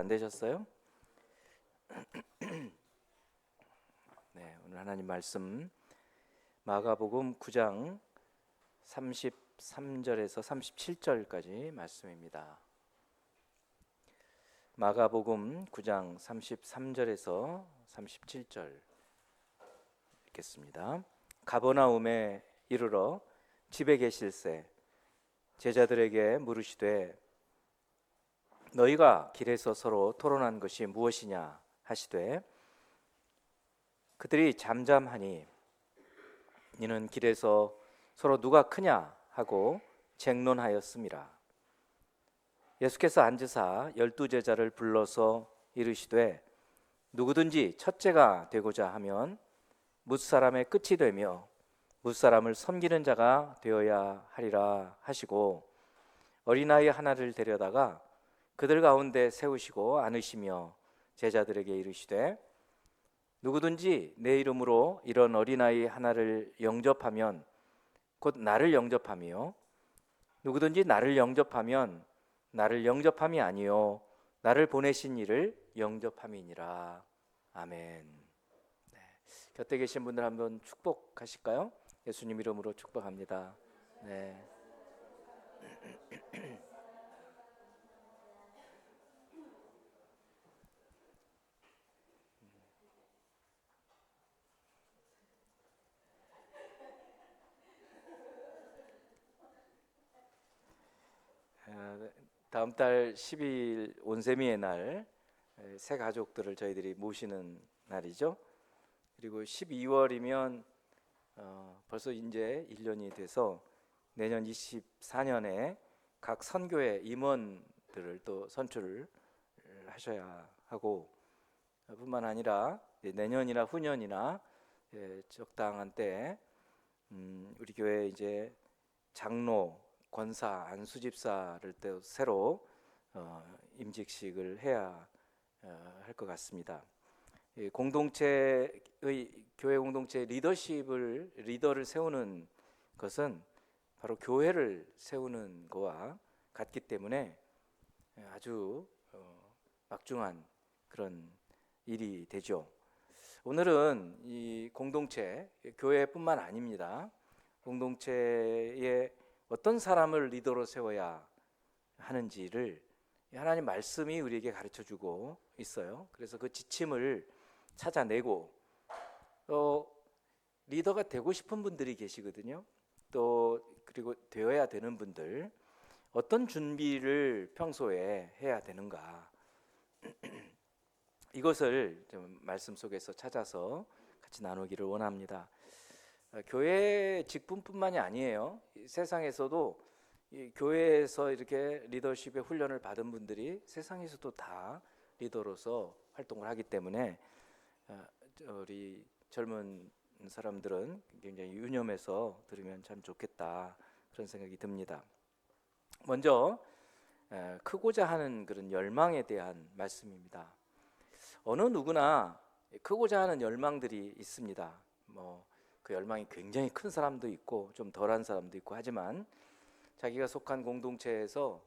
안 되셨어요? 네, 오늘 하나님 말씀 마가복음 9장 33절에서 37절까지 말씀입니다. 마가복음 9장 33절에서 37절 읽겠습니다. 가버나움에 이르러 집에 계실새 제자들에게 물으시되 너희가 길에서 서로 토론한 것이 무엇이냐 하시되 그들이 잠잠하니 이는 길에서 서로 누가 크냐 하고 쟁론하였음이라. 예수께서 앉으사 12제자를 불러서 이르시되 누구든지 첫째가 되고자 하면 뭇사람의 끝이 되며 뭇사람을 섬기는 자가 되어야 하리라 하시고 어린아이 하나를 데려다가 그들 가운데 세우시고 안으시며 제자들에게 이르시되 누구든지 내 이름으로 이런 어린아이 하나를 영접하면 곧 나를 영접하며 누구든지 나를 영접하면 나를 영접함이 아니요 나를 보내신 이를 영접함이니라. 아멘. 네. 곁에 계신 분들 한번 축복하실까요? 예수님 이름으로 축복합니다. 네. 다음 달 12일 온세미의 날 새 가족들을 저희들이 모시는 날이죠. 그리고 12월이면 벌써 이제 1년이 돼서 내년 24년에 각 선교회 임원들을 또 선출을 하셔야 하고 뿐만 아니라 내년이나 후년이나 적당한 때 우리 교회 이제 장로, 권사, 안수집사를 또 새로 임직식을 해야 할 것 같습니다. 공동체의 교회 공동체 리더를 세우는 것은 바로 교회를 세우는 것과 같기 때문에 아주 막중한 그런 일이 되죠. 오늘은 이 공동체, 교회뿐만 아닙니다. 공동체에 어떤 사람을 리더로 세워야 하는지를 하나님 말씀이 우리에게 가르쳐주고 있어요. 그래서 그 지침을 찾아내고 리더가 되고 싶은 분들이 계시거든요. 또 그리고 되어야 되는 분들 어떤 준비를 평소에 해야 되는가 이것을 좀 말씀 속에서 찾아서 같이 나누기를 원합니다. 교회 직분뿐만이 아니에요. 세상에서도 이 교회에서 이렇게 리더십의 훈련을 받은 분들이 세상에서도 다 리더로서 활동을 하기 때문에 우리 젊은 사람들은 굉장히 유념해서 들으면 참 좋겠다 그런 생각이 듭니다. 먼저 크고자 하는 그런 열망에 대한 말씀입니다. 어느 누구나 크고자 하는 열망들이 있습니다. 그 열망이 굉장히 큰 사람도 있고 좀 덜한 사람도 있고 하지만 자기가 속한 공동체에서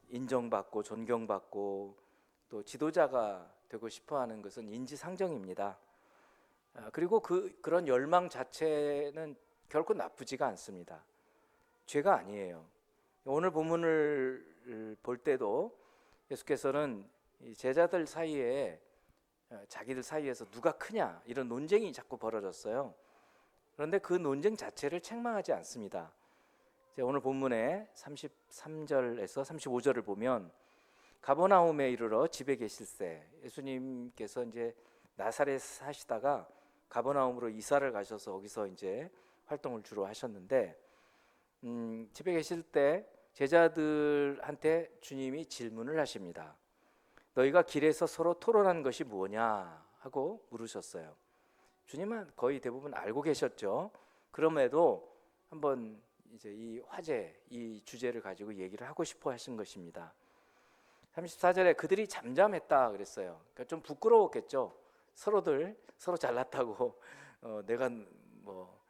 인정받고 존경받고 또 지도자가 되고 싶어하는 것은 인지상정입니다. 그리고 그런 열망 자체는 결코 나쁘지가 않습니다. 죄가 아니에요. 오늘 본문을 볼 때도 예수께서는 제자들 사이에 자기들 사이에서 누가 크냐 이런 논쟁이 자꾸 벌어졌어요. 그런데 그 논쟁 자체를 책망하지 않습니다. 오늘 본문에 33절에서 35절을 보면 가버나움에 이르러 집에 계실새 예수님께서 이제 나사렛 사시다가 가버나움으로 이사를 가셔서 거기서 이제 활동을 주로 하셨는데 집에 계실 때 제자들한테 주님이 질문을 하십니다. 너희가 길에서 서로 토론한 것이 뭐냐 하고 물으셨어요. 주님은 거의 대부분 알고 계셨죠. 그럼에도 한번 이제 이 화제, 이 주제를 가지고 얘기를 하고 싶어 하신 것입니다. 34절에 그들이 잠잠했다 그랬어요. 그러니까 좀 부끄러웠겠죠. 서로 잘났다고 내가 뭐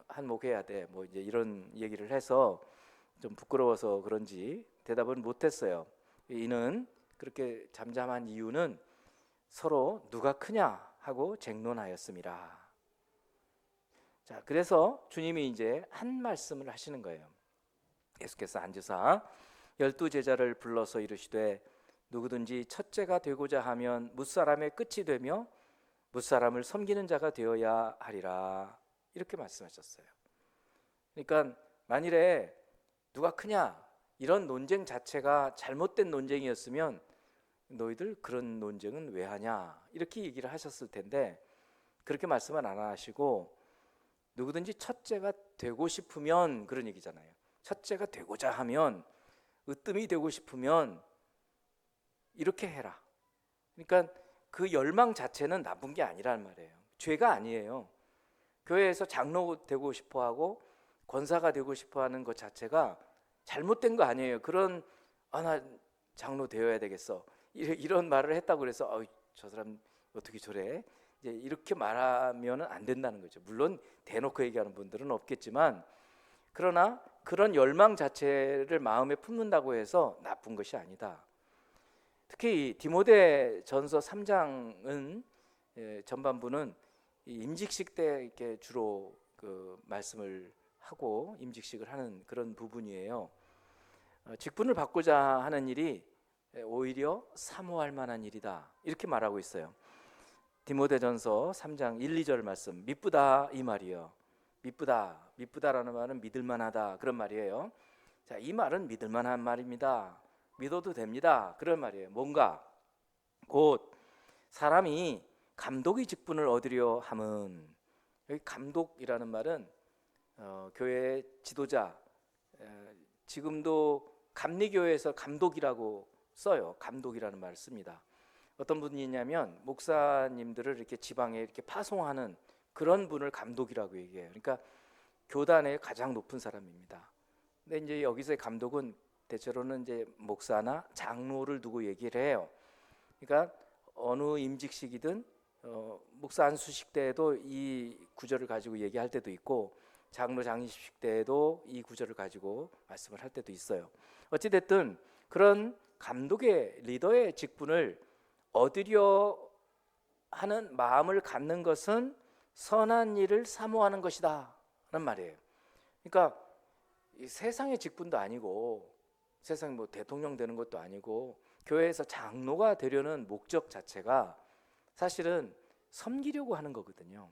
한몫해야 돼. 뭐 이제 이런 얘기를 해서 좀 부끄러워서 그런지 대답은 못했어요. 이는 그렇게 잠잠한 이유는 서로 누가 크냐 하고 쟁론하였습니다. 자, 그래서 주님이 이제 한 말씀을 하시는 거예요. 예수께서 앉으사 12제자를 불러서 이르시되 누구든지 첫째가 되고자 하면 뭇사람의 끝이 되며 뭇사람을 섬기는 자가 되어야 하리라, 이렇게 말씀하셨어요. 그러니까 만일에 누가 크냐 이런 논쟁 자체가 잘못된 논쟁이었으면 너희들 그런 논쟁은 왜 하냐 이렇게 얘기를 하셨을 텐데, 그렇게 말씀은 안 하시고 누구든지 첫째가 되고 싶으면, 그런 얘기잖아요. 첫째가 되고자 하면, 으뜸이 되고 싶으면 이렇게 해라. 그러니까 그 열망 자체는 나쁜 게 아니란 말이에요. 죄가 아니에요. 교회에서 장로 되고 싶어하고 권사가 되고 싶어하는 것 자체가 잘못된 거 아니에요. 그런 나 장로 되어야 되겠어 이런 말을 했다고 그래서 저 사람 어떻게 저래 이제 이렇게 말하면은 안 된다는 거죠. 물론 대놓고 얘기하는 분들은 없겠지만, 그러나 그런 열망 자체를 마음에 품는다고 해서 나쁜 것이 아니다. 특히 이 디모데전서 3장은 전반부는 이 임직식 때 이렇게 주로 그 말씀을 하고 임직식을 하는 그런 부분이에요. 직분을 받고자 하는 일이 오히려 사모할 만한 일이다, 이렇게 말하고 있어요. 디모데전서 3장 1, 2절 말씀, 미쁘다 이 말이요. 미쁘다라는 말은 믿을만하다 그런 말이에요. 자, 이 말은 믿을만한 말입니다. 믿어도 됩니다 그런 말이에요. 뭔가 곧 사람이 감독의 직분을 얻으려 함은, 여기 감독이라는 말은 교회 지도자, 지금도 감리교회에서 감독이라고 써요. 감독이라는 말을 씁니다. 어떤 분이 있냐면 목사님들을 이렇게 지방에 이렇게 파송하는 그런 분을 감독이라고 얘기해요. 그러니까 교단의 가장 높은 사람입니다. 근데 이제 여기서의 감독은 대체로는 이제 목사나 장로를 두고 얘기를 해요. 그러니까 어느 임직식이든 목사 안수식 때에도 이 구절을 가지고 얘기할 때도 있고, 장로 장립식 때에도 이 구절을 가지고 말씀을 할 때도 있어요. 어찌 됐든 그런 감독의, 리더의 직분을 얻으려 하는 마음을 갖는 것은 선한 일을 사모하는 것이다 라는 말이에요. 그러니까 이 세상의 직분도 아니고, 세상 뭐 대통령 되는 것도 아니고, 교회에서 장로가 되려는 목적 자체가 사실은 섬기려고 하는 거거든요.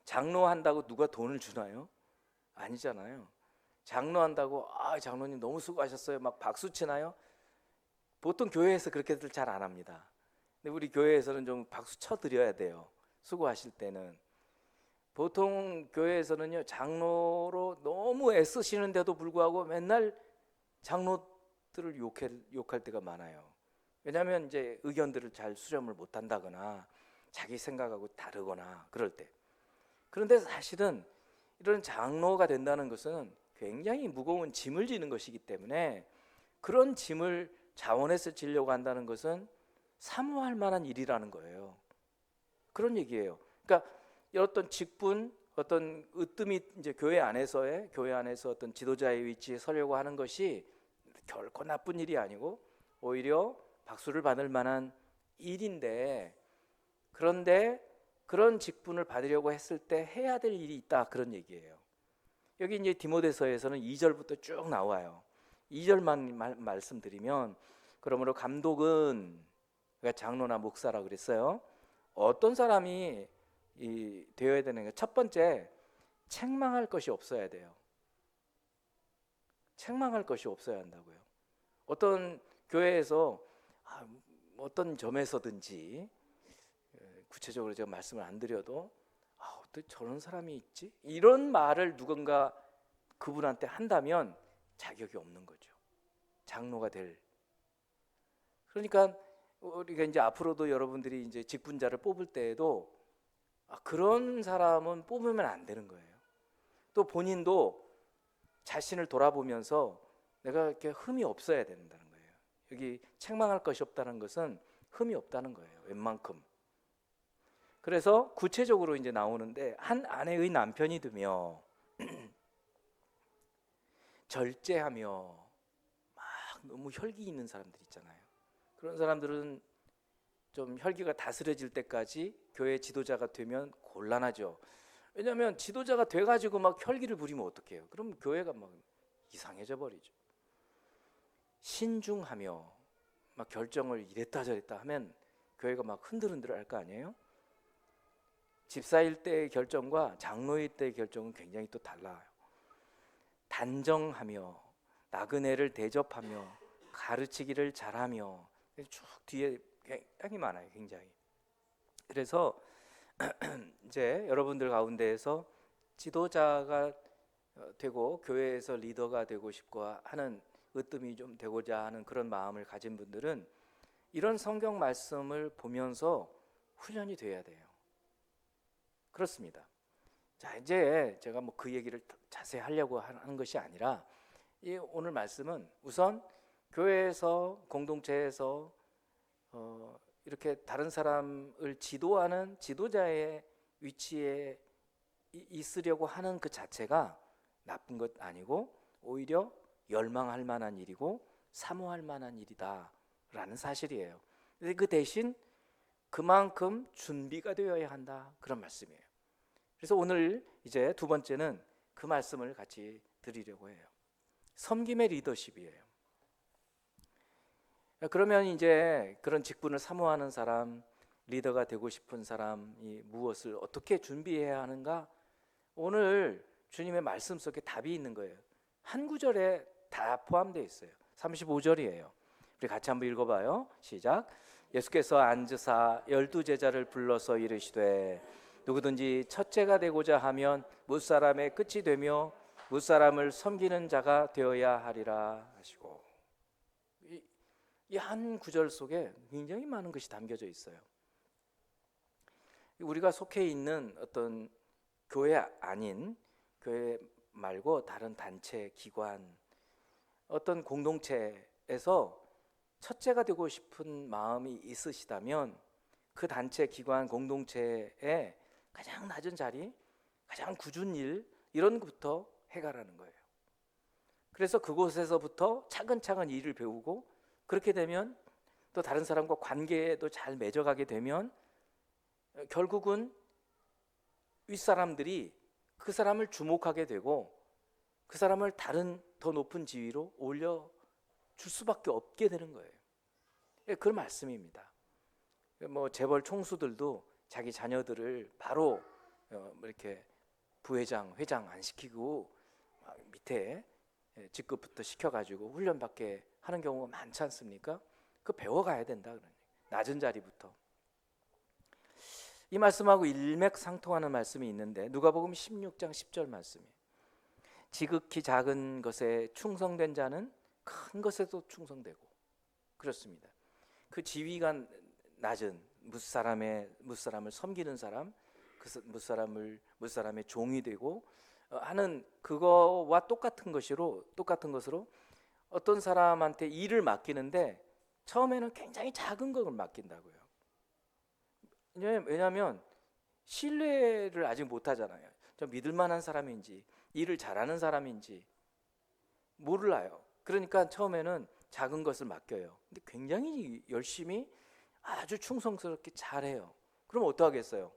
장로 한다고 누가 돈을 주나요? 아니잖아요. 장로 한다고 장로님 너무 수고하셨어요 막 박수 치나요? 보통 교회에서 그렇게들 잘 안 합니다. 근데 우리 교회에서는 좀 박수 쳐드려야 돼요. 수고하실 때는. 보통 교회에서는요, 장로로 너무 애쓰시는데도 불구하고 맨날 장로들을 욕할 때가 많아요. 왜냐하면 이제 의견들을 잘 수렴을 못한다거나 자기 생각하고 다르거나 그럴 때. 그런데 사실은 이런 장로가 된다는 것은 굉장히 무거운 짐을 지는 것이기 때문에, 그런 짐을 자원해서 지려고 한다는 것은 사모할 만한 일이라는 거예요. 그런 얘기예요. 그러니까 어떤 직분, 어떤 으뜸이 이제 교회 안에서 어떤 지도자의 위치에 서려고 하는 것이 결코 나쁜 일이 아니고 오히려 박수를 받을 만한 일인데, 그런데 그런 직분을 받으려고 했을 때 해야 될 일이 있다, 그런 얘기예요. 여기 이제 디모데서에서는 2절부터 쭉 나와요. 2절만 말씀드리면, 그러므로 감독은, 그러니까 장로나 목사라 그랬어요. 어떤 사람이 되어야 되는 게, 첫 번째, 책망할 것이 없어야 돼요. 책망할 것이 없어야 한다고요. 어떤 교회에서 어떤 점에서든지, 구체적으로 제가 말씀을 안 드려도 어떻게 저런 사람이 있지? 이런 말을 누군가 그분한테 한다면 자격이 없는 거죠. 장로가 될. 그러니까 우리가 이제 앞으로도 여러분들이 이제 직분자를 뽑을 때에도 그런 사람은 뽑으면 안 되는 거예요. 또 본인도 자신을 돌아보면서 내가 이렇게 흠이 없어야 된다는 거예요. 여기 책망할 것이 없다는 것은 흠이 없다는 거예요. 웬만큼. 그래서 구체적으로 이제 나오는데, 한 아내의 남편이 되며 절제하며, 막 너무 혈기 있는 사람들 있잖아요. 그런 사람들은 좀 혈기가 다스려질 때까지 교회 지도자가 되면 곤란하죠. 왜냐하면 지도자가 돼가지고 막 혈기를 부리면 어떡해요? 그럼 교회가 막 이상해져 버리죠. 신중하며 막 결정을 이랬다 저랬다 하면 교회가 막 흔들흔들 할 거 아니에요? 집사일 때의 결정과 장로일 때의 결정은 굉장히 또 달라요. 단정하며 나그네를 대접하며 가르치기를 잘하며 쭉 뒤에 굉장히 많아요. 굉장히. 그래서 이제 여러분들 가운데에서 지도자가 되고 교회에서 리더가 되고 싶고 하는 으뜸이 좀 되고자 하는 그런 마음을 가진 분들은 이런 성경 말씀을 보면서 훈련이 돼야 돼요. 그렇습니다. 자, 이제 제가 뭐 그 얘기를 자세히 하려고 하는 것이 아니라 이 오늘 말씀은 우선 교회에서 공동체에서 이렇게 다른 사람을 지도하는 지도자의 위치에 있으려고 하는 그 자체가 나쁜 것 아니고 오히려 열망할 만한 일이고 사모할 만한 일이다라는 사실이에요. 근데 그 대신 그만큼 준비가 되어야 한다 그런 말씀이에요. 그래서 오늘 이제 두 번째는 그 말씀을 같이 드리려고 해요. 섬김의 리더십이에요. 그러면 이제 그런 직분을 사모하는 사람, 리더가 되고 싶은 사람이 무엇을 어떻게 준비해야 하는가? 오늘 주님의 말씀 속에 답이 있는 거예요. 한 구절에 다 포함되어 있어요. 35절이에요. 우리 같이 한번 읽어봐요. 시작. 예수께서 앉으사 12제자를 불러서 이르시되 누구든지 첫째가 되고자 하면 무사람의 끝이 되며 무사람을 섬기는 자가 되어야 하리라 하시고, 이 한 구절 속에 굉장히 많은 것이 담겨져 있어요. 우리가 속해 있는 어떤 교회 아닌, 교회 말고 다른 단체, 기관, 어떤 공동체에서 첫째가 되고 싶은 마음이 있으시다면 그 단체, 기관, 공동체의 가장 낮은 자리, 가장 굳은 일, 이런 것부터 해가라는 거예요. 그래서 그곳에서부터 차근차근 일을 배우고, 그렇게 되면 또 다른 사람과 관계도 잘 맺어가게 되면 결국은 윗사람들이 그 사람을 주목하게 되고 그 사람을 다른 더 높은 지위로 올려줄 수밖에 없게 되는 거예요. 그 말씀입니다. 뭐 재벌 총수들도 자기 자녀들을 바로 이렇게 부회장, 회장 안 시키고 밑에 직급부터 시켜가지고 훈련받게 하는 경우가 많지 않습니까? 그 배워가야 된다. 그러니 낮은 자리부터. 이 말씀하고 일맥상통하는 말씀이 있는데 누가복음 16장 10절 말씀이에요. 지극히 작은 것에 충성된 자는 큰 것에도 충성되고, 그렇습니다. 그 지위가 낮은 무사람을 섬기는 사람, 그 무사람의 종이 되고 하는 그거와 똑같은 것으로 어떤 사람한테 일을 맡기는데 처음에는 굉장히 작은 걸 맡긴다고요. 왜냐하면 신뢰를 아직 못하잖아요. 좀 믿을 만한 사람인지 일을 잘하는 사람인지 몰라요. 그러니까 처음에는 작은 것을 맡겨요. 근데 굉장히 열심히 아주 충성스럽게 잘해요. 그럼 어떡하겠어요?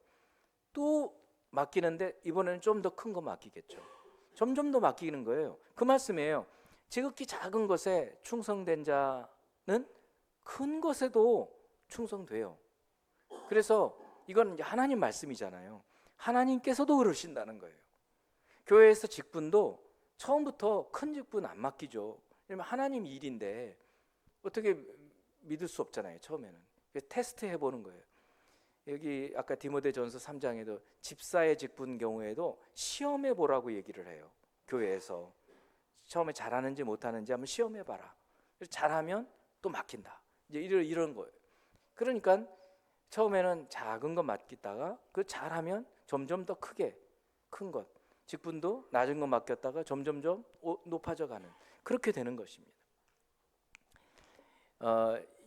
또 맡기는데 이번에는 좀 더 큰 거 맡기겠죠. 점점 더 맡기는 거예요. 그 말씀이에요. 지극히 작은 것에 충성된 자는 큰 것에도 충성돼요. 그래서 이건 하나님 말씀이잖아요. 하나님께서도 그러신다는 거예요. 교회에서 직분도 처음부터 큰 직분 안 맡기죠. 왜냐면 하나님 일인데 어떻게 믿을 수 없잖아요. 처음에는. 테스트 해보는 거예요. 여기 아까 디모데전서 3장에도 집사의 직분 경우에도 시험해 보라고 얘기를 해요. 교회에서 처음에 잘하는지 못하는지 한번 시험해 봐라. 잘하면 또 맡긴다. 이제 이런 거예요. 그러니까 처음에는 작은 것 맡기다가 그 잘하면 점점 더 크게 큰 것, 직분도 낮은 것 맡겼다가 점점점 높아져 가는, 그렇게 되는 것입니다.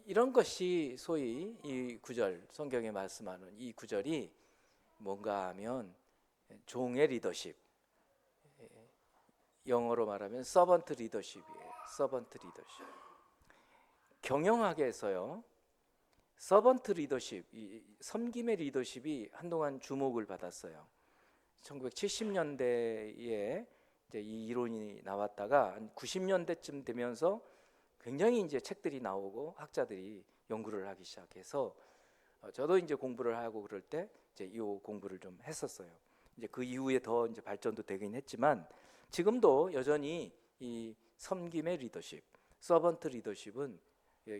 이런 것이 소위 이 구절, 성경에 말씀하는 이 구절이 뭔가 하면 종의 리더십, 영어로 말하면 서번트 리더십이에요. 서번트 리더십. 경영학에서요, 서번트 리더십, 이 섬김의 리더십이 한동안 주목을 받았어요. 1970년대에 이제 이 이론이 나왔다가 한 90년대쯤 되면서 굉장히 이제 책들이 나오고 학자들이 연구를 하기 시작해서 저도 이제 공부를 하고 그럴 때 이제 이 공부를 좀 했었어요. 이제 그 이후에 더 이제 발전도 되긴 했지만 지금도 여전히 이 섬김의 리더십, 서번트 리더십은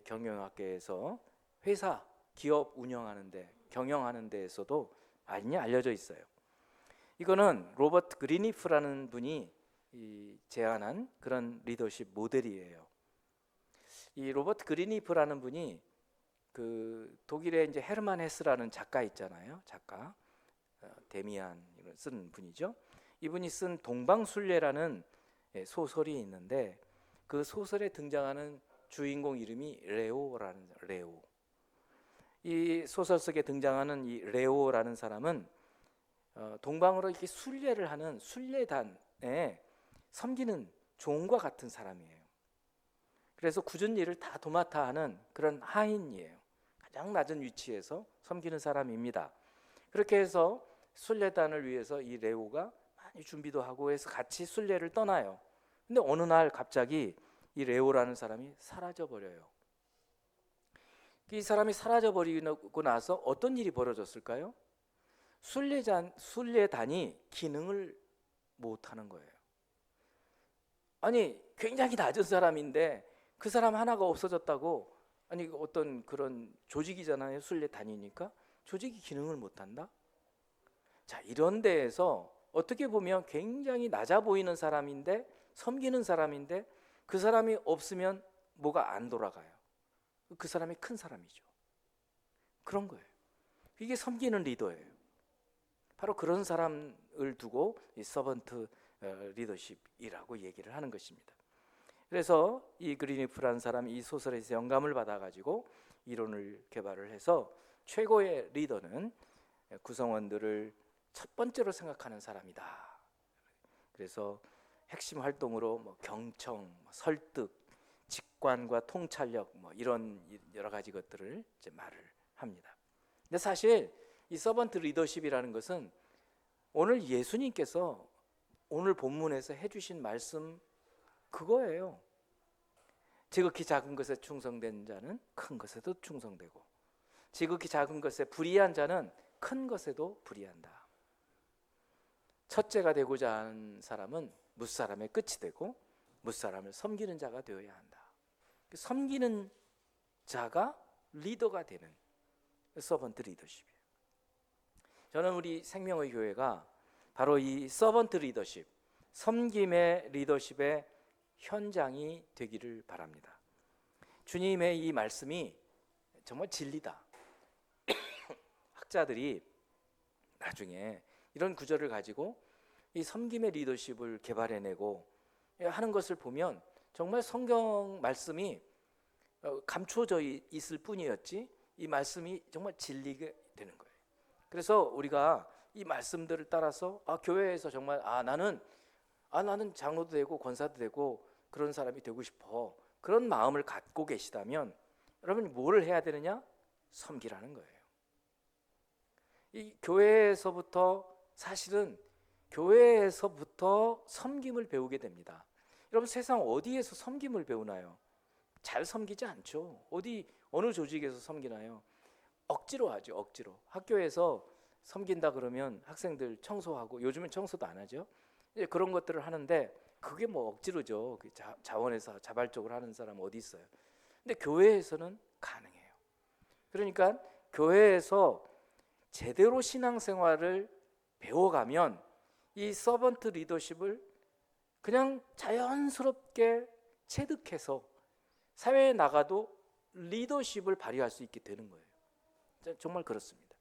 경영학계에서 회사, 기업 운영하는데 경영하는 데에서도 많이 알려져 있어요. 이거는 로버트 그리니프라는 분이 제안한 그런 리더십 모델이에요. 이 로버트 그리니프라는 분이 그 독일의 이제 헤르만 헤스라는 작가 있잖아요. 작가 데미안 쓴 분이죠. 이분이 쓴 동방순례라는 소설이 있는데 그 소설에 등장하는 주인공 이름이 레오라는 레오. 이 소설 속에 등장하는 이 레오라는 사람은 동방으로 이렇게 순례를 하는 순례단에 섬기는 종과 같은 사람이에요. 그래서 굳은 일을 다 도맡아 하는 그런 하인이에요. 가장 낮은 위치에서 섬기는 사람입니다. 그렇게 해서 순례단을 위해서 이 레오가 많이 준비도 하고 해서 같이 순례를 떠나요. 근데 어느 날 갑자기 이 레오라는 사람이 사라져 버려요. 이 사람이 사라져 버리고 나서 어떤 일이 벌어졌을까요? 순례단이 기능을 못 하는 거예요. 아니 굉장히 낮은 사람인데 그 사람 하나가 없어졌다고, 아니 어떤 그런 조직이잖아요. 순례단이니까 조직이 기능을 못 한다. 자, 이런 데에서 어떻게 보면 굉장히 낮아 보이는 사람인데 섬기는 사람인데 그 사람이 없으면 뭐가 안 돌아가요. 그 사람이 큰 사람이죠. 그런 거예요. 이게 섬기는 리더예요. 바로 그런 사람을 두고 이 서번트 리더십이라고 얘기를 하는 것입니다. 그래서 이 그리니프라는 사람이 이 소설에서 영감을 받아가지고 이론을 개발을 해서 최고의 리더는 구성원들을 첫 번째로 생각하는 사람이다. 그래서 핵심 활동으로 뭐 경청, 설득, 직관과 통찰력 뭐 이런 여러 가지 것들을 이제 말을 합니다. 근데 사실 이 서번트 리더십이라는 것은 오늘 예수님께서 오늘 본문에서 해주신 말씀 그거예요. 지극히 작은 것에 충성된 자는 큰 것에도 충성되고 지극히 작은 것에 불의한 자는 큰 것에도 불의한다. 첫째가 되고자 하는 사람은 뭇사람의 끝이 되고 뭇사람을 섬기는 자가 되어야 한다. 섬기는 자가 리더가 되는 서번트 리더십이에요. 저는 우리 생명의 교회가 바로 이 서번트 리더십, 섬김의 리더십의 현장이 되기를 바랍니다. 주님의 이 말씀이 정말 진리다. 학자들이 나중에 이런 구절을 가지고 이 섬김의 리더십을 개발해내고 하는 것을 보면 정말 성경 말씀이 감춰져 있을 뿐이었지 이 말씀이 정말 진리가 되는 거예요. 그래서 우리가 이 말씀들을 따라서 교회에서 정말 나는 장로도 되고 권사도 되고 그런 사람이 되고 싶어, 그런 마음을 갖고 계시다면 여러분 뭘 해야 되느냐? 섬기라는 거예요. 이 교회에서부터 사실은 교회에서부터 섬김을 배우게 됩니다. 여러분 세상 어디에서 섬김을 배우나요? 잘 섬기지 않죠. 어느 조직에서 섬기나요? 억지로 하죠. 억지로. 학교에서 섬긴다 그러면 학생들 청소하고, 요즘은 청소도 안 하죠. 이제 그런 것들을 하는데 그게 뭐 억지로죠. 자원에서 자발적으로 하는 사람 어디 있어요? 근데 교회에서는 가능해요. 그러니까 교회에서 제대로 신앙생활을 배워가면 이 서번트 리더십을 그냥 자연스럽게 체득해서 사회에 나가도 리더십을 발휘할 수 있게 되는 거예요. 정말 그렇습니다.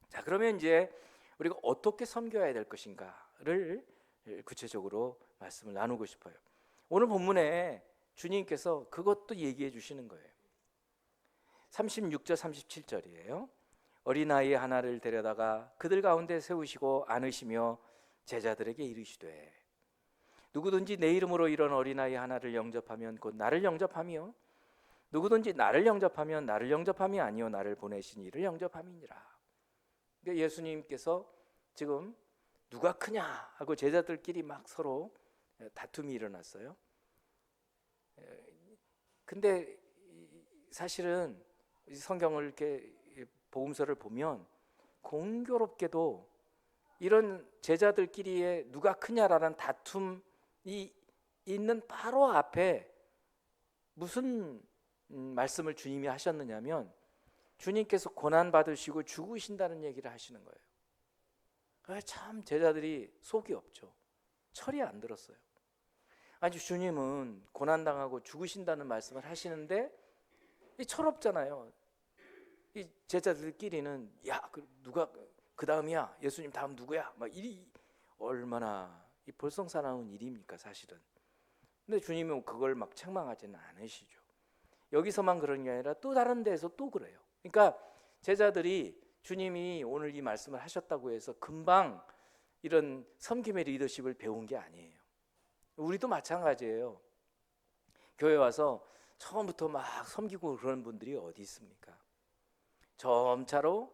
자, 그러면 이제 우리가 어떻게 섬겨야 될 것인가를 구체적으로 말씀을 나누고 싶어요. 오늘 본문에 주님께서 그것도 얘기해 주시는 거예요. 36절 37절이에요. 어린아이 하나를 데려다가 그들 가운데 세우시고 안으시며 제자들에게 이르시되 누구든지 내 이름으로 이런 어린아이 하나를 영접하면 곧 나를 영접하며 누구든지 나를 영접하면 나를 영접함이 아니요 나를 보내신 이를 영접함이니라. 그러니까 예수님께서 지금 누가 크냐 하고 제자들끼리 막 서로 다툼이 일어났어요. 근데 사실은 성경을 이렇게 복음서를 보면 공교롭게도 이런 제자들끼리의 누가 크냐라는 다툼이 있는 바로 앞에 무슨 말씀을 주님이 하셨느냐면 주님께서 고난 받으시고 죽으신다는 얘기를 하시는 거예요. 참 제자들이 속이 없죠. 철이 안 들었어요. 아니 주님은 고난 당하고 죽으신다는 말씀을 하시는데 이 철없잖아요. 이 제자들끼리는 야 누가 그 다음이야, 예수님 다음 누구야? 막 일이 얼마나 이 볼썽사나운 일입니까 사실은. 근데 주님은 그걸 막 책망하지는 않으시죠. 여기서만 그런 게 아니라 또 다른 데서 또 그래요. 그러니까 제자들이 주님이 오늘 이 말씀을 하셨다고 해서 금방 이런 섬김의 리더십을 배운 게 아니에요. 우리도 마찬가지예요. 교회 와서 처음부터 막 섬기고 그러는 분들이 어디 있습니까? 점차로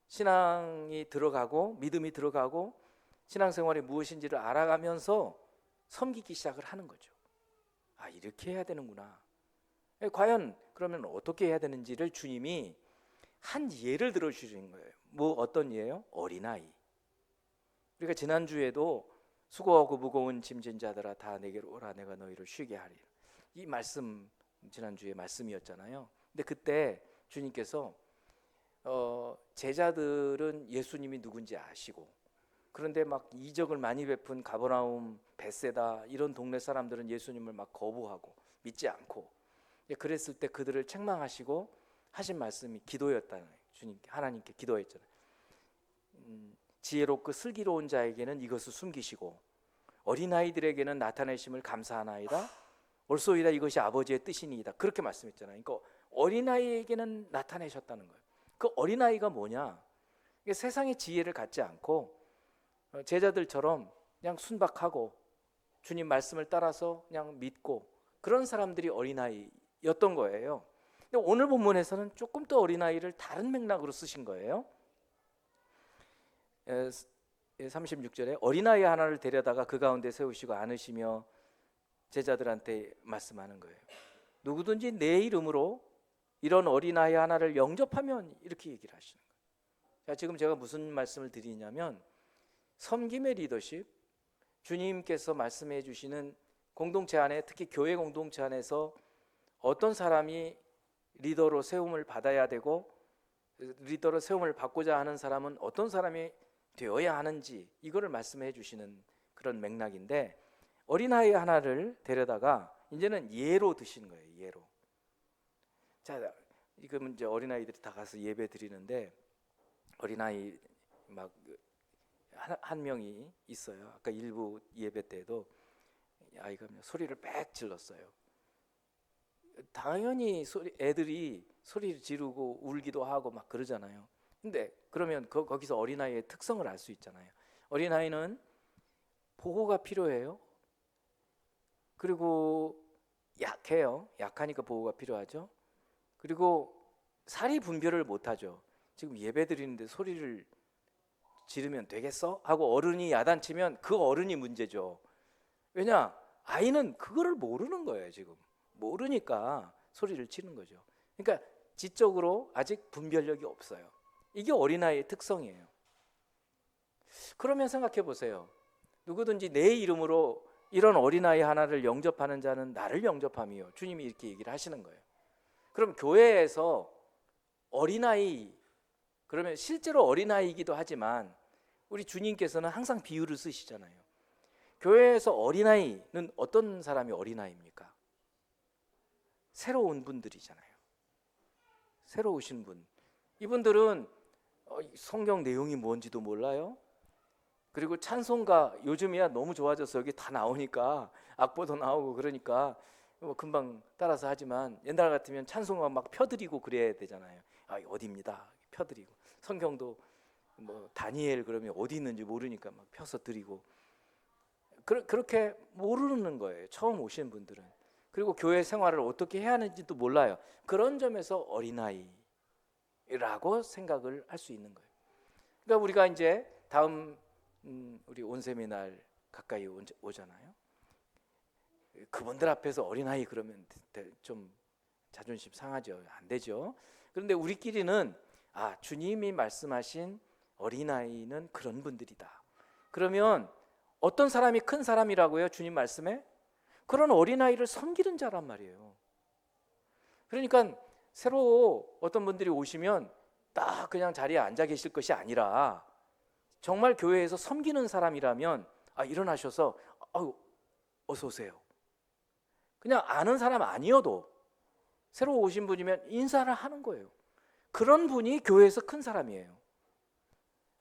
신앙이 들어가고 믿음이 들어가고 신앙생활이 무엇인지를 알아가면서 섬기기 시작을 하는 거죠. 아, 이렇게 해야 되는구나. 과연 그러면 어떻게 해야 되는지를 주님이 한 예를 들어주신 거예요. 뭐 어떤 예요? 어린아이. 우리가 지난주에도 수고하고 무거운 짐진 자들아 다 내게로 오라 내가 너희를 쉬게 하리라. 이 말씀 지난주에 말씀이었잖아요. 근데 그때 주님께서 제자들은 예수님이 누군지 아시고 그런데 막 이적을 많이 베푼 가버나움, 벳세다 이런 동네 사람들은 예수님을 막 거부하고 믿지 않고 그랬을 때 그들을 책망하시고 하신 말씀이 기도였다는 거예요. 주님 하나님께 기도했잖아요. 지혜롭고 슬기로운 자에게는 이것을 숨기시고 어린아이들에게는 나타내심을 감사하나이다. 옳소이다 이것이 아버지의 뜻이니이다. 그렇게 말씀했잖아요. 그러니까 어린아이에게는 나타내셨다는 거예요. 그 어린아이가 뭐냐? 세상의 지혜를 갖지 않고 제자들처럼 그냥 순박하고 주님 말씀을 따라서 그냥 믿고 그런 사람들이 어린아이였던 거예요. 근데 오늘 본문에서는 조금 더 어린아이를 다른 맥락으로 쓰신 거예요. 36절에 어린아이 하나를 데려다가 그 가운데 세우시고 안으시며 제자들한테 말씀하는 거예요. 누구든지 내 이름으로 이런 어린아이 하나를 영접하면 이렇게 얘기를 하시는 거예요. 자, 지금 제가 무슨 말씀을 드리냐면 섬김의 리더십, 주님께서 말씀해 주시는 공동체 안에 특히 교회 공동체 안에서 어떤 사람이 리더로 세움을 받아야 되고 리더로 세움을 받고자 하는 사람은 어떤 사람이 되어야 하는지 이거를 말씀해 주시는 그런 맥락인데 어린아이 하나를 데려다가 이제는 예로 드시는 거예요. 예로. 자, 지금 이제 어린아이들이 다 가서 예배 드리는데 어린아이 막 한 명이 있어요. 아까 일부 예배 때도 아이가 소리를 빽 질렀어요. 당연히 애들이 소리를 지르고 울기도 하고 막 그러잖아요. 근데 그러면 거기서 어린아이의 특성을 알 수 있잖아요. 어린아이는 보호가 필요해요. 그리고 약해요. 약하니까 보호가 필요하죠. 그리고 사리 분별을 못하죠. 지금 예배 드리는데 소리를 지르면 되겠어? 하고 어른이 야단치면 그 어른이 문제죠. 왜냐? 아이는 그거를 모르는 거예요. 지금 모르니까 소리를 치는 거죠. 그러니까 지적으로 아직 분별력이 없어요. 이게 어린아이의 특성이에요. 그러면 생각해 보세요. 누구든지 내 이름으로 이런 어린아이 하나를 영접하는 자는 나를 영접함이요. 주님이 이렇게 얘기를 하시는 거예요. 그럼 교회에서 어린아이 그러면 실제로 어린아이이기도 하지만 우리 주님께서는 항상 비유를 쓰시잖아요. 교회에서 어린아이는 어떤 사람이 어린아이입니까? 새로 온 분들이잖아요. 새로 오신 분. 이분들은 성경 내용이 뭔지도 몰라요. 그리고 찬송가 요즘이야 너무 좋아져서 여기 다 나오니까 악보도 나오고 그러니까 뭐 금방 따라서 하지만 옛날 같으면 찬송가 막 펴드리고 그래야 되잖아요. 아, 어디입니다. 펴드리고 성경도 뭐 다니엘 그러면 어디 있는지 모르니까 막 펴서 드리고 그렇게 모르는 거예요. 처음 오신 분들은. 그리고 교회 생활을 어떻게 해야 하는지도 몰라요. 그런 점에서 어린아이라고 생각을 할 수 있는 거예요. 그러니까 우리가 이제 다음 우리 온세미 날 가까이 오잖아요. 그분들 앞에서 어린아이 그러면 좀 자존심 상하죠. 안 되죠. 그런데 우리끼리는 주님이 말씀하신 어린아이는 그런 분들이다. 그러면 어떤 사람이 큰 사람이라고요? 주님 말씀에? 그런 어린아이를 섬기는 자란 말이에요. 그러니까 새로 어떤 분들이 오시면 딱 그냥 자리에 앉아 계실 것이 아니라 정말 교회에서 섬기는 사람이라면 일어나셔서 어서 오세요. 그냥 아는 사람 아니어도 새로 오신 분이면 인사를 하는 거예요. 그런 분이 교회에서 큰 사람이에요.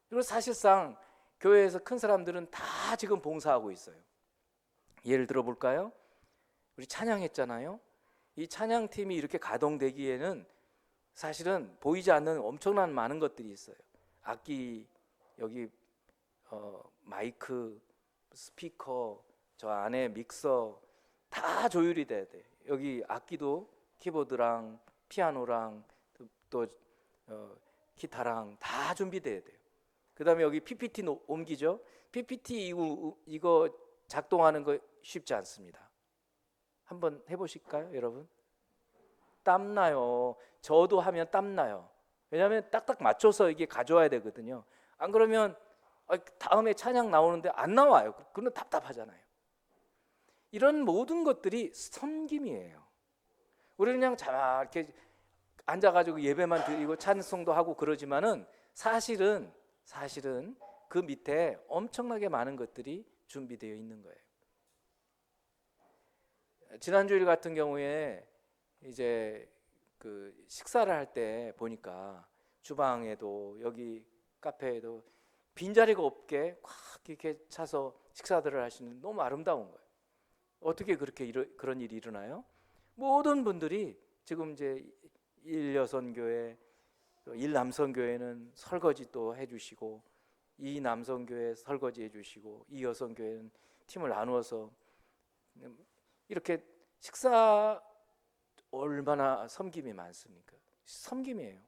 그리고 사실상 교회에서 큰 사람들은 다 지금 봉사하고 있어요. 예를 들어 볼까요? 우리 찬양했잖아요. 이 찬양팀이 이렇게 가동되기에는 사실은 보이지 않는 엄청난 많은 것들이 있어요. 악기, 여기 마이크, 스피커, 저 안에 믹서 다 조율이 돼야 돼. 여기 악기도 키보드랑 피아노랑 또 기타랑 다 준비돼야 돼요. 그다음에 여기 PPT 옮기죠. PPT 이거 작동하는 거 쉽지 않습니다. 한번 해보실까요, 여러분? 땀나요. 저도 하면 땀나요. 왜냐하면 딱딱 맞춰서 이게 가져와야 되거든요. 안 그러면 다음에 찬양 나오는데 안 나와요. 그러면 답답하잖아요. 이런 모든 것들이 섬김이에요. 우리는 그냥 이렇게 앉아가지고 예배만 드리고 찬송도 하고 그러지만은 사실은 그 밑에 엄청나게 많은 것들이 준비되어 있는 거예요. 지난주일 같은 경우에 이제 그 식사를 할 때 보니까 주방에도 여기 카페에도 빈자리가 없게 꽉 이렇게 차서 식사들을 하시는 너무 아름다운 거예요. 어떻게 그렇게 그런 일이 일어나요? 모든 분들이 지금 이제 일여선교회, 일남선교회는 설거지 또 해주시고, 이 남선교회 설거지 해주시고, 이 여선교회는 팀을 나누어서 이렇게 식사 얼마나 섬김이 많습니까? 섬김이에요.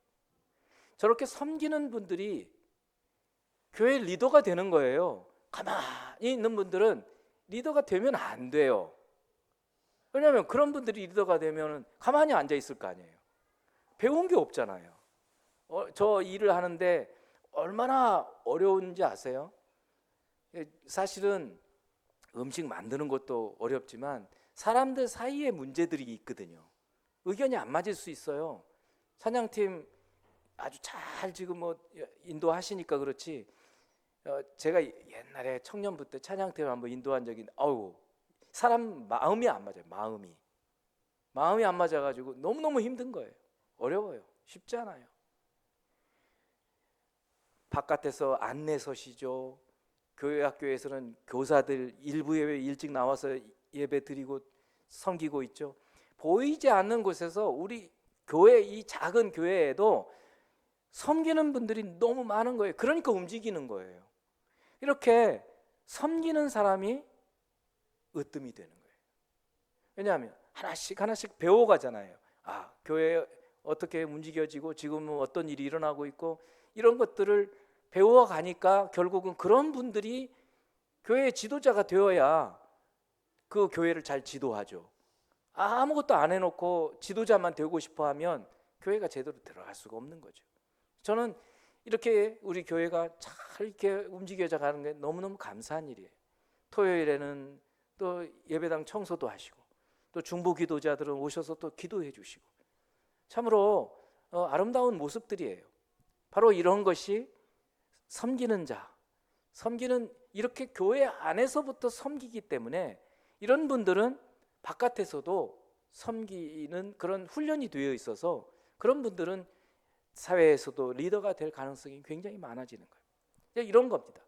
저렇게 섬기는 분들이 교회 리더가 되는 거예요. 가만히 있는 분들은 리더가 되면 안 돼요. 왜냐하면 그런 분들이 리더가 되면 가만히 앉아 있을 거 아니에요. 배운 게 없잖아요. 저 일을 하는데 얼마나 어려운지 아세요? 사실은 음식 만드는 것도 어렵지만 사람들 사이에 문제들이 있거든요. 의견이 안 맞을 수 있어요. 찬양팀 아주 잘 지금 인도하시니까 그렇지. 제가 옛날에 청년부 때 찬양팀 한번 인도한 적이 사람 마음이 안 맞아요. 마음이 안 맞아가지고 너무너무 힘든 거예요. 어려워요. 쉽지 않아요. 바깥에서 안내 서시죠. 교회 학교에서는 교사들 일부 예배 일찍 나와서 예배 드리고 섬기고 있죠. 보이지 않는 곳에서 우리 교회, 이 작은 교회에도 섬기는 분들이 너무 많은 거예요. 그러니까 움직이는 거예요. 이렇게 섬기는 사람이 으뜸이 되는 거예요. 왜냐하면 하나씩 배워가잖아요. 교회 어떻게 움직여지고 지금은 어떤 일이 일어나고 있고 이런 것들을 배워가니까 결국은 그런 분들이 교회의 지도자가 되어야 그 교회를 잘 지도하죠. 아무것도 안 해놓고 지도자만 되고 싶어하면 교회가 제대로 들어갈 수가 없는 거죠. 저는 이렇게 우리 교회가 잘 이렇게 움직여져 가는 게 너무너무 감사한 일이에요. 토요일에는 또 예배당 청소도 하시고 또 중보 기도자들은 오셔서 또 기도해 주시고 참으로 아름다운 모습들이에요. 바로 이런 것이 섬기는 자, 이렇게 교회 안에서부터 섬기기 때문에 이런 분들은 바깥에서도 섬기는 그런 훈련이 되어 있어서 그런 분들은 사회에서도 리더가 될 가능성이 굉장히 많아지는 거예요. 이런 겁니다.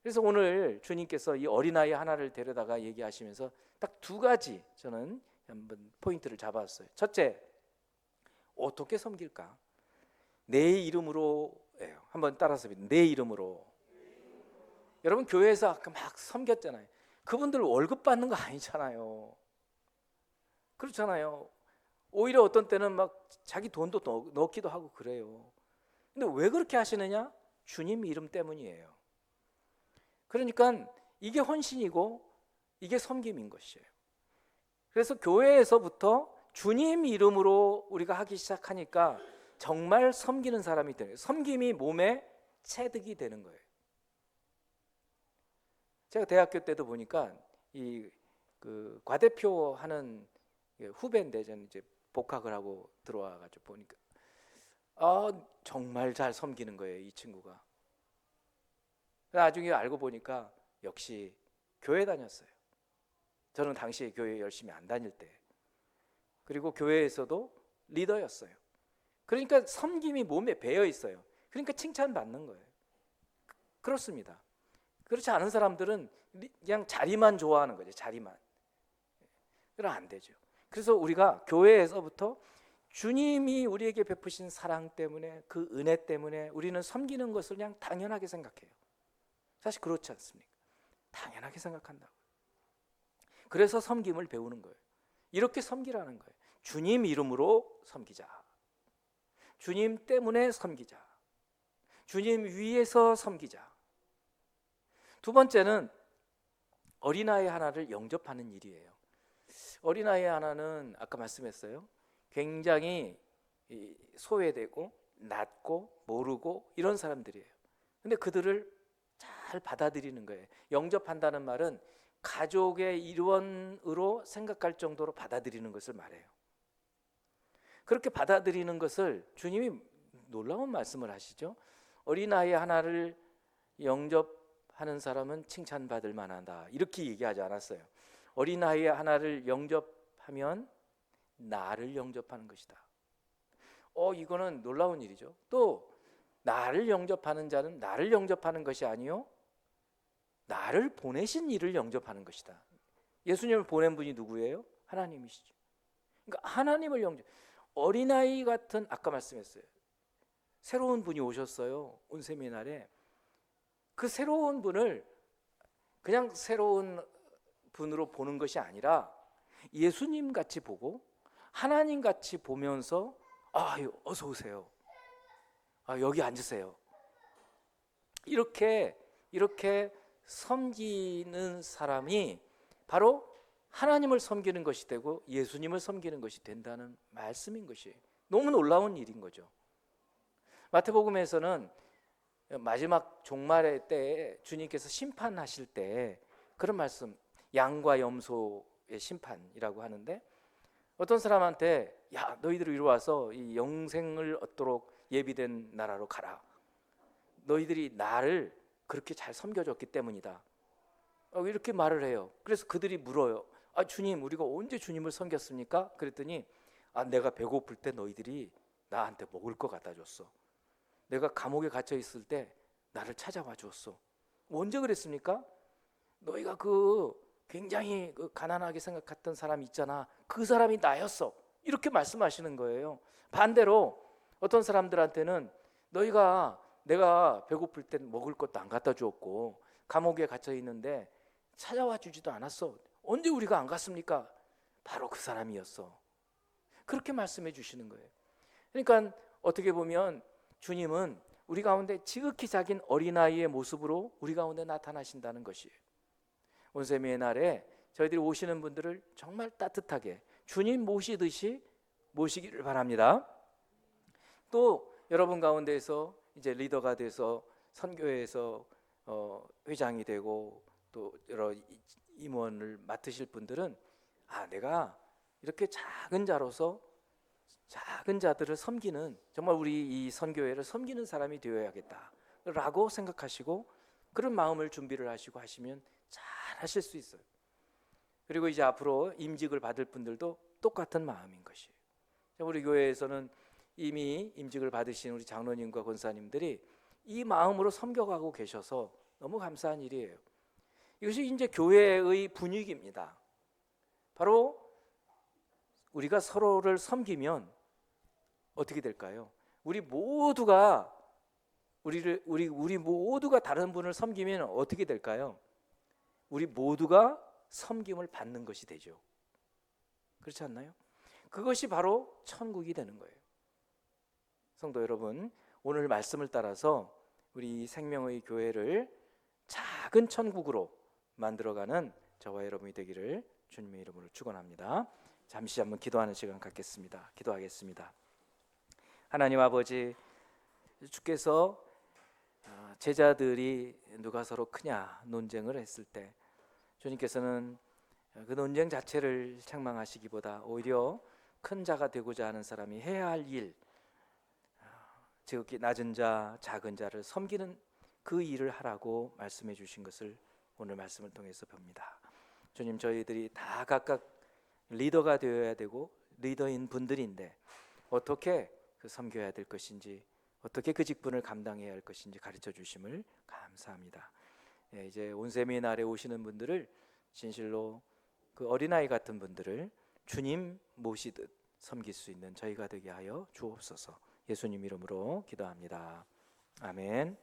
그래서 오늘 주님께서 이 어린아이 하나를 데려다가 얘기하시면서 딱 두 가지 저는 한번 포인트를 잡았어요. 첫째, 어떻게 섬길까? 내 이름으로예요. 한번 따라서 내 이름으로. 여러분 교회에서 아까 막 섬겼잖아요. 그분들 월급 받는 거 아니잖아요. 그렇잖아요. 오히려 어떤 때는 막 자기 돈도 넣기도 하고 그래요. 근데 왜 그렇게 하시느냐? 주님 이름 때문이에요. 그러니까 이게 헌신이고 이게 섬김인 것이에요. 그래서 교회에서부터 주님 이름으로 우리가 하기 시작하니까 정말 섬기는 사람이 되는 거예요. 섬김이 몸에 체득이 되는 거예요. 제가 대학교 때도 보니까 이 그 과대표 하는 후배인데 저는 이제 복학을 하고 들어와 가지고 보니까 정말 잘 섬기는 거예요, 이 친구가. 나중에 알고 보니까 역시 교회 다녔어요. 저는 당시에 교회 열심히 안 다닐 때. 그리고 교회에서도 리더였어요. 그러니까 섬김이 몸에 배어 있어요. 그러니까 칭찬받는 거예요. 그렇습니다. 그렇지 않은 사람들은 그냥 자리만 좋아하는 거죠. 자리만. 그럼 안 되죠. 그래서 우리가 교회에서부터 주님이 우리에게 베푸신 사랑 때문에, 그 은혜 때문에 우리는 섬기는 것을 그냥 당연하게 생각해요. 사실 그렇지 않습니까? 당연하게 생각한다고. 그래서 섬김을 배우는 거예요. 이렇게 섬기라는 거예요. 주님 이름으로 섬기자. 주님 때문에 섬기자. 주님 위에서 섬기자. 두 번째는 어린아이 하나를 영접하는 일이에요. 어린아이 하나는 아까 말씀했어요. 굉장히 소외되고 낮고 모르고 이런 사람들이에요. 근데 그들을 잘 받아들이는 거예요. 영접한다는 말은 가족의 일원으로 생각할 정도로 받아들이는 것을 말해요. 그렇게 받아들이는 것을 주님이 놀라운 말씀을 하시죠. 어린아이 하나를 영접하는 사람은 칭찬받을 만하다, 이렇게 얘기하지 않았어요. 어린아이 하나를 영접하면 나를 영접하는 것이다. 이거는 놀라운 일이죠. 또 나를 영접하는 자는 나를 영접하는 것이 아니요 나를 보내신 이를 영접하는 것이다. 예수님을 보낸 분이 누구예요? 하나님이시죠. 그러니까 하나님을 영접. 어린아이 같은, 아까 말씀했어요. 새로운 분이 오셨어요. 온 세미나에. 그 새로운 분을 그냥 새로운 분으로 보는 것이 아니라 예수님 같이 보고 하나님 같이 보면서 어서 오세요. 여기 앉으세요. 이렇게 섬기는 사람이 바로 하나님을 섬기는 것이 되고 예수님을 섬기는 것이 된다는 말씀인 것이에요. 너무 놀라운 일인 거죠. 마태복음에서는 마지막 종말의 때에 주님께서 심판하실 때 그런 말씀, 양과 염소의 심판이라고 하는데, 어떤 사람한테 야, 너희들 이리 와서 이 영생을 얻도록 예비된 나라로 가라. 너희들이 나를 그렇게 잘 섬겨줬기 때문이다. 이렇게 말을 해요. 그래서 그들이 물어요. 주님, 우리가 언제 주님을 섬겼습니까? 그랬더니 내가 배고플 때 너희들이 나한테 먹을 거 갖다 줬어. 내가 감옥에 갇혀 있을 때 나를 찾아와 줬어. 언제 그랬습니까? 너희가 굉장히 가난하게 생각했던 사람 있잖아. 그 사람이 나였어. 이렇게 말씀하시는 거예요. 반대로 어떤 사람들한테는 내가 배고플 때 먹을 것도 안 갖다 주었고 감옥에 갇혀 있는데 찾아와 주지도 않았어. 언제 우리가 안 갔습니까? 바로 그 사람이었어. 그렇게 말씀해 주시는 거예요. 그러니까 어떻게 보면 주님은 우리 가운데 지극히 작은 어린아이의 모습으로 우리 가운데 나타나신다는 것이에요. 온세미의 날에 저희들이 오시는 분들을 정말 따뜻하게 주님 모시듯이 모시기를 바랍니다. 또 여러분 가운데에서 이제 리더가 돼서 선교회에서 회장이 되고 또 여러 임원을 맡으실 분들은 내가 이렇게 작은 자로서 작은 자들을 섬기는, 정말 우리 이 선교회를 섬기는 사람이 되어야겠다라고 생각하시고 그런 마음을 준비를 하시고 하시면 잘 하실 수 있어요. 그리고 이제 앞으로 임직을 받을 분들도 똑같은 마음인 것이에요. 우리 교회에서는 이미 임직을 받으신 우리 장로님과 권사님들이 이 마음으로 섬겨가고 계셔서 너무 감사한 일이에요. 이것이 이제 교회의 분위기입니다. 바로 우리가 서로를 섬기면 어떻게 될까요? 우리 모두가 다른 분을 섬기면 어떻게 될까요? 우리 모두가 섬김을 받는 것이 되죠. 그렇지 않나요? 그것이 바로 천국이 되는 거예요. 성도 여러분, 오늘 말씀을 따라서 우리 생명의 교회를 작은 천국으로 만들어가는 저와 여러분이 되기를 주님의 이름으로 축원합니다. 잠시 한번 기도하는 시간 갖겠습니다. 기도하겠습니다. 하나님 아버지, 주께서 제자들이 누가 서로 크냐 논쟁을 했을 때 주님께서는 그 논쟁 자체를 책망하시기보다 오히려 큰 자가 되고자 하는 사람이 해야 할 일, 지극히 낮은 자, 작은 자를 섬기는 그 일을 하라고 말씀해 주신 것을 오늘 말씀을 통해서 봅니다. 주님, 저희들이 다 각각 리더가 되어야 되고 리더인 분들인데 어떻게 그 섬겨야 될 것인지, 어떻게 그 직분을 감당해야 할 것인지 가르쳐 주심을 감사합니다. 이제 온세미 날에 오시는 분들을 진실로 그 어린아이 같은 분들을 주님 모시듯 섬길 수 있는 저희가 되게 하여 주옵소서. 예수님 이름으로 기도합니다. 아멘.